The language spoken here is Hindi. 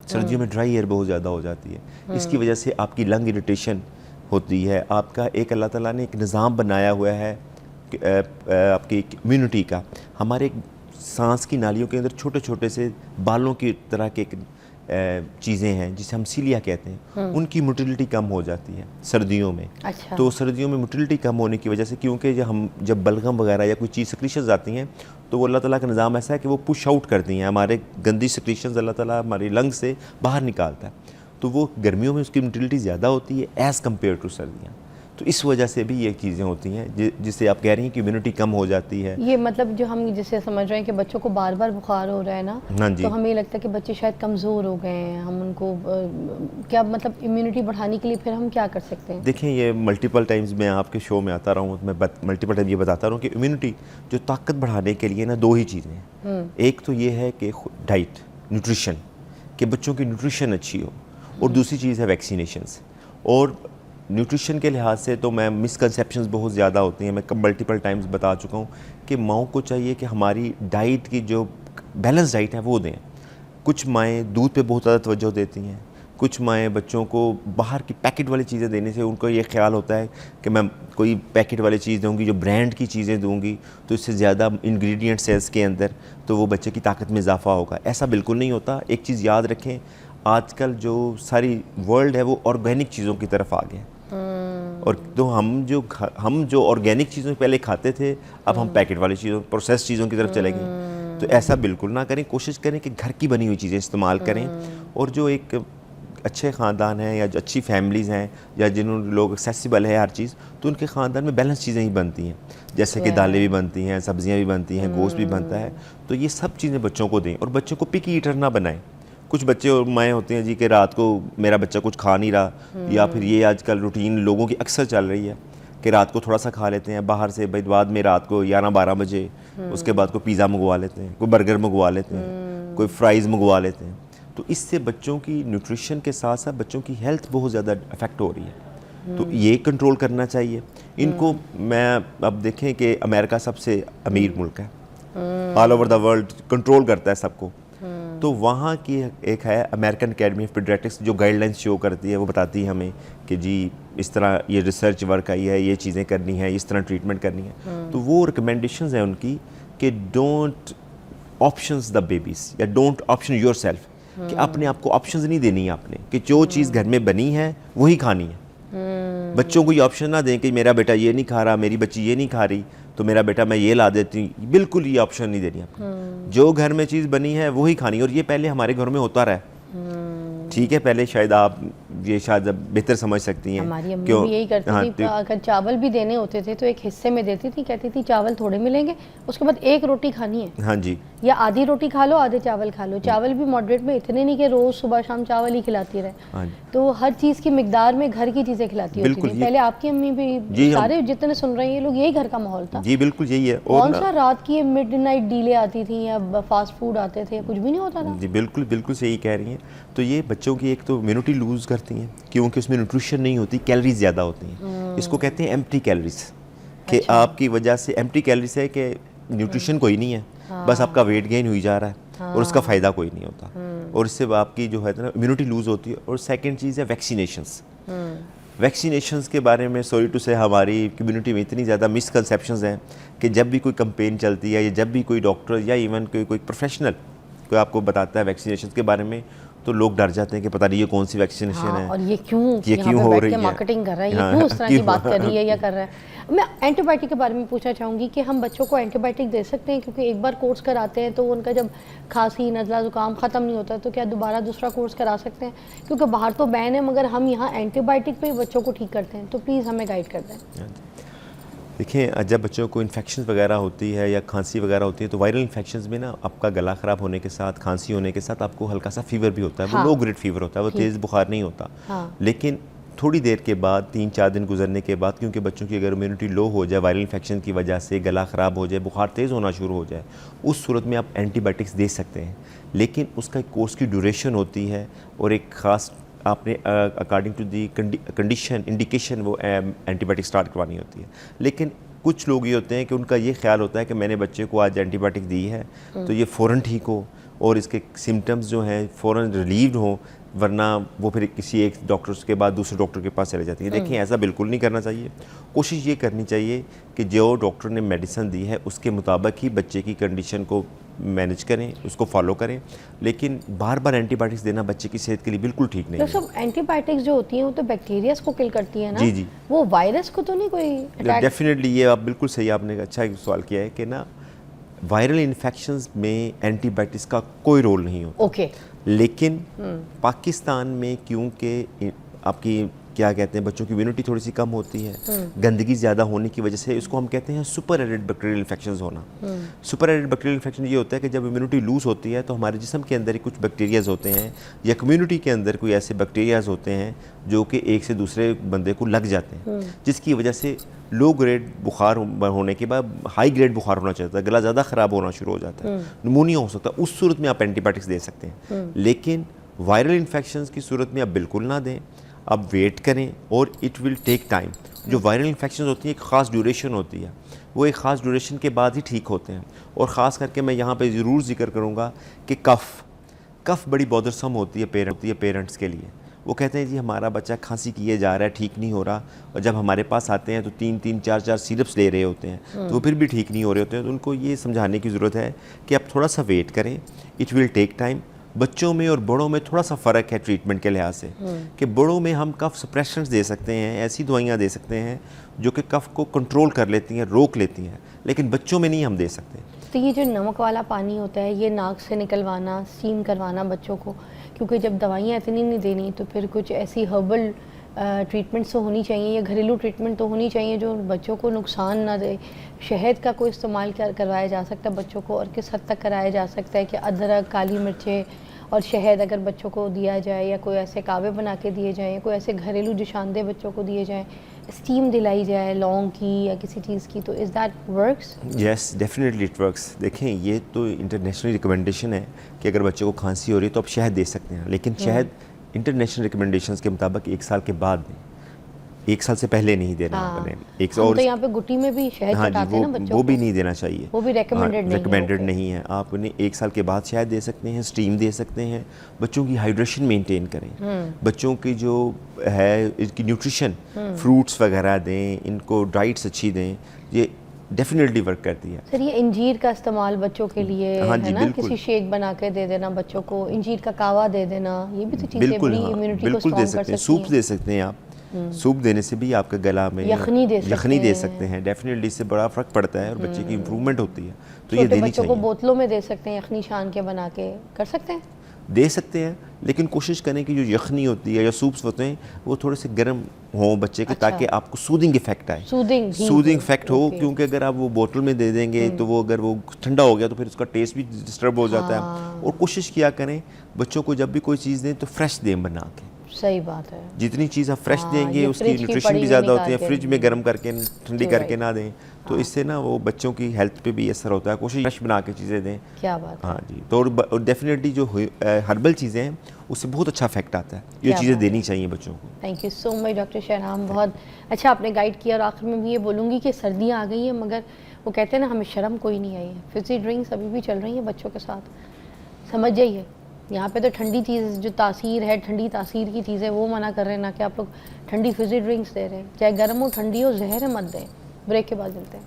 सर्दियों में ड्राई एयर बहुत ज़्यादा हो जाती है। इसकी वजह से आपकी लंग इरिटेशन होती है। आपका एक अल्लाह ताला ने एक निज़ाम बनाया हुआ है आपकी इम्यूनिटी का। हमारे सांस की नालियों के अंदर छोटे छोटे से बालों की तरह के चीज़ें हैं जिसे हम सीलिया कहते हैं, उनकी मोटिलिटी कम हो जाती है सर्दियों में। अच्छा। तो सर्दियों में मोटिलिटी कम होने की वजह से, क्योंकि जब बलगम वगैरह या कोई चीज़ सिक्रीशंस आती हैं तो वो अल्लाह ताला का निज़ाम ऐसा है कि वो पुश आउट करती हैं, हमारे गंदी सिक्रीशंस अल्लाह ताला हमारी लंग से बाहर निकालता है। तो वो गर्मियों में उसकी मोटिलिटी ज़्यादा होती है एज़ कम्पेयर टू सर्दियाँ। तो इस वजह से भी ये चीज़ें होती हैं जिससे आप कह रही हैं कि इम्यूनिटी कम हो जाती है। ये मतलब जो हम जिसे समझ रहे हैं कि बच्चों को बार बार बुखार हो रहा है ना, हाँ जी। तो हमें लगता है कि बच्चे शायद कमज़ोर हो गए हैं, हम उनको क्या मतलब इम्यूनिटी बढ़ाने के लिए फिर हम क्या कर सकते हैं? देखें, ये मल्टीपल टाइम्स मैं आपके शो में आता रहा हूँ, मैं मल्टीपल टाइम ये बताता रहा हूँ कि इम्यूनिटी जो ताकत बढ़ाने के लिए ना दो ही चीज़ें हैं। एक तो ये है कि डाइट, न्यूट्रिशन, कि बच्चों की न्यूट्रिशन अच्छी हो, और दूसरी चीज़ है वैक्सीनेशंस। और न्यूट्रिशन के लिहाज से तो मैं मिसकंसेप्शंस बहुत ज़्यादा होती हैं, मैं मल्टीपल टाइम्स बता चुका हूँ कि माओं को चाहिए कि हमारी डाइट की जो बैलेंस डाइट है वो दें। कुछ माएँ दूध पे बहुत ज़्यादा तवज्जो देती हैं, कुछ माएँ बच्चों को बाहर की पैकेट वाली चीज़ें देने से उनको ये ख्याल होता है कि मैं कोई पैकेट वाली चीज़ दूँगी, जो ब्रांड की चीज़ें दूँगी तो इससे ज़्यादा इंग्रेडिएंट्स है इसके अंदर, तो वो बच्चे की ताकत में इजाफा होगा। ऐसा बिल्कुल नहीं होता। एक चीज़ याद रखें, आजकल जो सारी वर्ल्ड है वो ऑर्गेनिक चीज़ों की तरफ आ गया। और तो हम जो ऑर्गेनिक चीज़ों पहले खाते थे, अब हम पैकेट वाली चीज़ों, प्रोसेस चीज़ों की तरफ चले गए। तो ऐसा बिल्कुल ना करें। कोशिश करें कि घर की बनी हुई चीज़ें इस्तेमाल करें। और जो एक अच्छे ख़ानदान हैं या जो अच्छी फैमिलीज़ हैं या जिन्होंने लोग एक्सेसिबल है हर चीज़, तो उनके ख़ानदान में बैलेंस चीज़ें ही बनती हैं, जैसे कि दालें भी बनती हैं, सब्ज़ियाँ भी बनती हैं, गोश्त भी बनता है। तो ये सब चीज़ें बच्चों को दें और बच्चों को पिकी ईटर ना बनाएं। कुछ बच्चे और माएँ होती हैं जी कि रात को मेरा बच्चा कुछ खा नहीं रहा, या फिर ये आजकल रूटीन लोगों की अक्सर चल रही है कि रात को थोड़ा सा खा लेते हैं बाहर से, भाई बाद में रात को 11-12 बजे उसके बाद कोई पिज़्ज़ा मंगवा लेते हैं, कोई बर्गर मंगवा लेते हैं, कोई फ्राइज़ मंगवा लेते हैं। तो इससे बच्चों की न्यूट्रिशन के साथ साथ बच्चों की हेल्थ बहुत ज़्यादा अफेक्ट हो रही है। तो ये कंट्रोल करना चाहिए इनको। मैं अब देखें कि अमेरिका सबसे अमीर मुल्क है, all over the world control करता है सबको। तो वहाँ की एक है अमेरिकन एकेडमी ऑफ पीडियाट्रिक्स, जो गाइडलाइंस शो करती है, वो बताती है हमें कि जी इस तरह ये रिसर्च वर्क आई है, ये चीज़ें करनी है, इस तरह ट्रीटमेंट करनी है। तो वो रिकमेंडेशंस हैं उनकी कि डोंट ऑप्शंस द बेबीज़ या डोंट ऑप्शन योर सेल्फ, कि अपने आप को ऑप्शंस नहीं देनी है आपने, कि जो चीज़ घर में बनी है वही खानी है। बच्चों को ये ऑप्शन ना दें कि मेरा बेटा ये नहीं खा रहा, मेरी बच्ची ये नहीं खा रही, तो मेरा बेटा मैं ये ला देती हूँ। बिल्कुल ये ऑप्शन नहीं देनी आपको। जो घर में चीज़ बनी है वही खानी। और ये पहले हमारे घर में होता रहा, ठीक है, पहले शायद आप ये शायद बेहतर समझ सकती हैं। हमारी अम्मी भी यही करती थी, अगर चावल भी देने होते थे तो एक हिस्से में देती थी, कहती थी चावल थोड़े मिलेंगे, उसके बाद एक रोटी खानी है। हाँ जी, या आधी रोटी खा लो, आधे चावल खा लो। चावल भी मॉडरेट में, इतने नहीं कि रोज सुबह शाम चावल ही खिलाती रहे। हाँ। तो हर चीज़ की मिकदार में घर की चीज़ें खिलाती होती थी। पहले आपकी अम्मी भी, सारे जितने सुन रहे हैं ये लोग, यही घर का माहौल था। जी बिल्कुल यही है। कौन सा रात की मिडनाइट डीले आती थी या फास्ट फूड आते थे, कुछ भी नहीं होता था। जी बिल्कुल बिल्कुल सही कह रही हैं। तो ये बच्चों की एक तो इम्यूनिटी लूज़ करती हैं क्योंकि उसमें न्यूट्रिशन नहीं होती, कैलोरीज ज़्यादा होती हैं। इसको कहते हैं एम्प्टी कैलोरीज, कि आपकी वजह से एम्प्टी कैलोरीज है कि न्यूट्रिशन कोई नहीं है, बस आपका वेट गेन हुई जा रहा है और उसका फ़ायदा कोई नहीं होता, और इससे आपकी जो है ना इम्यूनिटी लूज़ होती है। और सेकंड चीज़ है वैक्सीनेशंस। वैक्सीनेशंस के बारे में सॉरी टू से हमारी कम्युनिटी में इतनी ज़्यादा मिसकंसेप्शंस हैं कि जब भी कोई कैंपेन चलती है या जब भी कोई डॉक्टर या इवन कोई प्रोफेशनल कोई आपको बताता है वैक्सीनेशन के बारे में, तो लोग डर जाते हैं कि पता नहीं ये कौन सी वैक्सीनेशन है और ये क्यों हो रही है, मार्केटिंग कर रहा है, ये क्यों इस तरह की बात कर रही है या कर रहा है। मैं एंटीबायोटिक के बारे में पूछना चाहूँगी कि हम बच्चों को एंटीबायोटिक दे सकते हैं, क्योंकि एक बार कोर्स कराते हैं तो उनका जब खांसी नज़ला ज़ुकाम ख़त्म नहीं होता तो क्या दोबारा दूसरा कोर्स करा सकते हैं? क्योंकि बाहर तो बैन है, मगर हम यहाँ एंटीबायोटिक पे बच्चों को ठीक करते हैं, तो प्लीज़ हमें गाइड कर दें। देखिए, जब बच्चों को इन्फेक्शन वगैरह होती है या खांसी वगैरह होती है, तो वायरल इन्फेक्शंस में ना आपका गला ख़राब होने के साथ, खांसी होने के साथ आपको हल्का सा फीवर भी होता है। वो लो ग्रेड फीवर होता है, वो तेज़ बुखार नहीं होता। लेकिन थोड़ी देर के बाद, 3-4 दिन गुजरने के बाद, क्योंकि बच्चों की अगर इम्यूनिटी लो हो जाए वायरल इन्फेक्शन की वजह से, गला ख़राब हो जाए, बुखार तेज़ होना शुरू हो जाए, उस सूरत में आप एंटीबायोटिक्स दे सकते हैं। लेकिन उसका एक कोर्स की ड्यूरेशन होती है और एक ख़ास आपने according to the condition indication वो एंटीबायोटिक स्टार्ट करवानी होती है। लेकिन कुछ लोग ये होते हैं कि उनका ये ख्याल होता है कि मैंने बच्चे को आज एंटीबायोटिक दी है तो ये फ़ौरन ठीक हो, और इसके सिम्टम्स जो हैं फ़ौरन रिलीव्ड हों, वरना वो फिर किसी एक डॉक्टर के बाद दूसरे डॉक्टर के पास चले जाती है। देखिए ऐसा बिल्कुल नहीं करना चाहिए। कोशिश ये करनी चाहिए कि जो डॉक्टर ने मेडिसिन दी है उसके मुताबिक ही बच्चे की कंडीशन को मैनेज करें, उसको फॉलो करें, लेकिन बार बार एंटीबायोटिक्स देना बच्चे की सेहत के लिए बिल्कुल ठीक नहीं है। सब एंटीबायोटिक्स जो होती हैं वो तो बैक्टीरियाज को किल करती है ना? जी जी, वो वायरस को तो नहीं कोई अटैक? डेफिनेटली, ये आप बिल्कुल सही, आपने अच्छा एक सवाल किया है कि ना वायरल इन्फेक्शंस में एंटीबायोटिक्स का कोई रोल नहीं होता। ओके। लेकिन पाकिस्तान में क्योंकि आपकी क्या कहते हैं बच्चों की इम्यूनिटी थोड़ी सी कम होती है, गंदगी ज़्यादा होने की वजह से इसको हम कहते हैं सुपर एडेड बैक्टीरियल इन्फेक्शंस होना। सुपर एडेड बैक्टीरियल इन्फेक्शन ये होता है कि जब इम्यूनिटी लूज होती है तो हमारे जिस्म के अंदर ही कुछ बैक्टीरियाज होते हैं या कम्युनिटी के अंदर कोई ऐसे बैक्टीरियाज होते हैं जो कि एक से दूसरे बंदे को लग जाते हैं, जिसकी वजह से लो ग्रेड बुखार होने के बाद हाई ग्रेड बुखार होना चाहता है, गला ज़्यादा ख़राब होना शुरू हो जाता है, निमोनिया हो सकता है। उस सूरत में आप एंटीबायोटिक्स दे सकते हैं, लेकिन वायरल इन्फेक्शंस की सूरत में आप बिल्कुल ना दें। आप वेट करें और इट विल टेक टाइम। जो वायरल इन्फेक्शन होती हैं एक ख़ास ड्यूरेशन होती है, वो एक ख़ास ड्यूरेशन के बाद ही ठीक होते हैं। और ख़ास करके मैं यहाँ पे ज़रूर जिक्र करूँगा कि कफ़ बड़ी बॉदरसम होती है पेरेंट्स के लिए। वो कहते हैं जी हमारा बच्चा खांसी किए जा रहा है, ठीक नहीं हो रहा, और जब हमारे पास आते हैं तो 3-3 4-4 सिरप्स ले रहे होते हैं, तो वो फिर भी ठीक नहीं हो रहे होते हैं। तो उनको ये समझाने की ज़रूरत है कि आप थोड़ा सा वेट करें, इट विल टेक टाइम। बच्चों में और बड़ों में थोड़ा सा फ़र्क है ट्रीटमेंट के लिहाज से, कि बड़ों में हम कफ सप्रेशंस दे सकते हैं, ऐसी दवाइयाँ दे सकते हैं जो कि कफ को कंट्रोल कर लेती हैं, रोक लेती हैं, लेकिन बच्चों में नहीं हम दे सकते। तो ये जो नमक वाला पानी होता है, ये नाक से निकलवाना, स्टीम करवाना बच्चों को, क्योंकि जब दवाइयाँ इतनी नहीं देनी तो फिर कुछ ऐसी हर्बल ट्रीटमेंट्स तो होनी चाहिए या घरेलू ट्रीटमेंट तो होनी चाहिए जो बच्चों को नुकसान ना दे। शहद का कोई इस्तेमाल करवाया जा सकता है बच्चों को, और किस हद तक कराया जा सकता है कि अदरक, काली मिर्चें और शहद अगर बच्चों को दिया जाए, या कोई ऐसे कावे बना के दिए जाएँ, या कोई ऐसे घरेलू जुशानदे बच्चों को दिए जाएँ, स्टीम दिलाई जाए लौंग की या किसी चीज़ की, तो is that works? Yes, definitely it works. देखें ये तो इंटरनेशनल रिकमेंडेशन है कि अगर बच्चे को खांसी हो रही है तो आप शहद दे सकते हैं, लेकिन शहद इंटरनेशनल रिकमेंडेशंस के मुताबिक 1 साल के बाद दें, 1 साल से पहले नहीं देना आपने। एक और तो यहाँ पे गुट्टी में भी शहद चटाते हैं ना बच्चों वो भी नहीं देना चाहिए, वो भी रिकमेंडेड नहीं है। आप उन्हें 1 साल के बाद शहद दे सकते हैं, स्टीम दे सकते हैं। बच्चों की हाइड्रेशन मेंटेन करें, बच्चों की जो है इनकी न्यूट्रिशन, फ्रूट्स वगैरह दें, इनको डाइट्स अच्छी दें, ये डेफिनेटली वर्क करती है। सर ये इंजीर का इस्तेमाल बच्चों के लिए है ना, किसी शेक बना के दे देना बच्चों को, इंजीर का कावा दे देना, ये भी तो चीज़ें बड़ी इम्यूनिटी को स्ट्रॉन्ग कर सकती हैं। सूप दे सकते हैं आप, सूप देने से भी आपके गला में यखनी दे सकते हैं, डेफिनेटली इससे बड़ा फ़र्क पड़ता है और बच्चे की इम्प्रूवमेंट होती है। तो ये देनी बच्चों को बोतलों में दे सकते हैं, यखनी छान के बना के कर सकते हैं, दे सकते हैं, लेकिन कोशिश करें कि जो यखनी होती है या सूप्स होते हैं वो थोड़े से गर्म हों बच्चे के, ताकि आपको सूदिंग इफेक्ट आए, सूदिंग इफेक्ट हो। क्योंकि अगर आप वो बोतल में दे देंगे तो वो अगर वो ठंडा हो गया तो फिर उसका टेस्ट भी डिस्टर्ब हो जाता है। और कोशिश किया करें बच्चों को जब भी कोई चीज़ दें तो फ्रेश दें बना के। सही बात है, जितनी चीज़ आप फ्रेश देंगे उसकी न्यूट्रिशन भी ज़्यादा होती है। फ्रिज में गर्म करके ठंडी करके ना दें, तो इससे ना वो बच्चों की हेल्थ पे भी असर होता है। कोशिश फ्रेश बना के चीज़ें दें। क्या बात है। हाँ जी, तो डेफिनेटली जो हर्बल चीज़ें हैं उससे बहुत अच्छा इफेक्ट आता है, ये चीज़ें देनी चाहिए बच्चों को। Thank you so much doctor Shahnam, बहुत अच्छा आपने गाइड किया। और आखिर में भी ये बोलूँगी कि सर्दियाँ आ गई हैं, मगर वो कहते हैं ना हमें शर्म कोई नहीं आई है। फिज़ी ड्रिंक्स अभी भी चल रही हैं बच्चों के साथ, समझ जाइए। यहाँ पे तो ठंडी चीज़ जो तासीर है, ठंडी तासीर की चीज़ें वो मना कर रहे हैं ना कि आप लोग ठंडी फिज़ी ड्रिंक्स दे रहे हैं। चाहे गर्म हो ठंडी हो, जहर है मत दें। ब्रेक के बाद मिलते हैं।